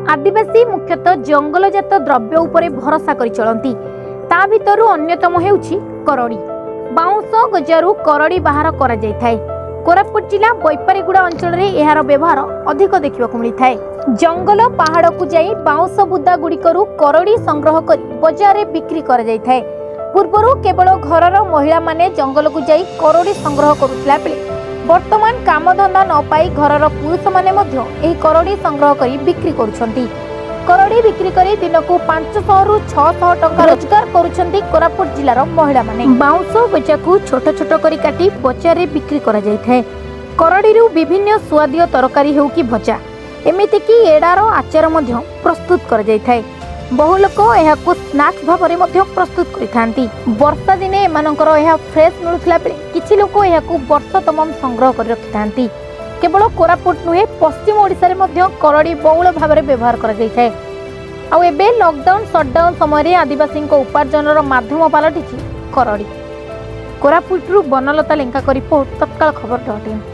आदिवासी मुख्यतः जंगलजात द्रव्य उपरे भरोसा कर चलती। ता भितरु अन्यतम हेउछि करड़ी। बाउंस गजारू करड़ी बाहर करा जायथाय। कोरापुट जिला बैपारीगुड़ा अंचल रे एहार व्यवहार अधिक देखा मिलता है। जंगल पहाड़ को जाई बाउंस बुदा गुड़िकरू करड़ी संग्रह कर बजार में बिक्री कर जायथाय। पूर्वरु केवल घरर महिला माने जंगल को जाई करड़ी संग्रह करुथिला बेले वर्तमान कामधंदा न पाई घरर पुरुष माने मध्य एही करड़ी संग्रह करी बिक्री करुछंती। करड़ी बिक्री करी दिन को 500 रु 600 टंका रोजगार करुछंती कोरापुट जिलार महिला माने। बाउंस गजा को छोट छोट करी काटी बजार में बिक्री करा जायथाय। करड़ी विभिन्न स्वादीय तरकारी हेउ कि भजा एमिति कि एडार आचार मध्य प्रस्तुत कर जायथाय। बहु लोक एहाकु स्नैक्स भाव में प्रस्तुत करिथांती। वर्षा दिने एमानकर एहा फ्रेश मिलुथिला बेले किछि लोक एहाकु वर्ष तमाम संग्रह कर रखिथांती। केवल कोरापुट नुहे पश्चिम ओडिसा रे मध्य करड़ी बहुल भाव में व्यवहार कर जायथाय। आ एबे लॉकडाउन शटडाउन समय आदिवासी उपार्जन माध्यम पलटि करड़ी। कोरापुट बनलता लेंका रिपोर्ट तत्काल खबर .in।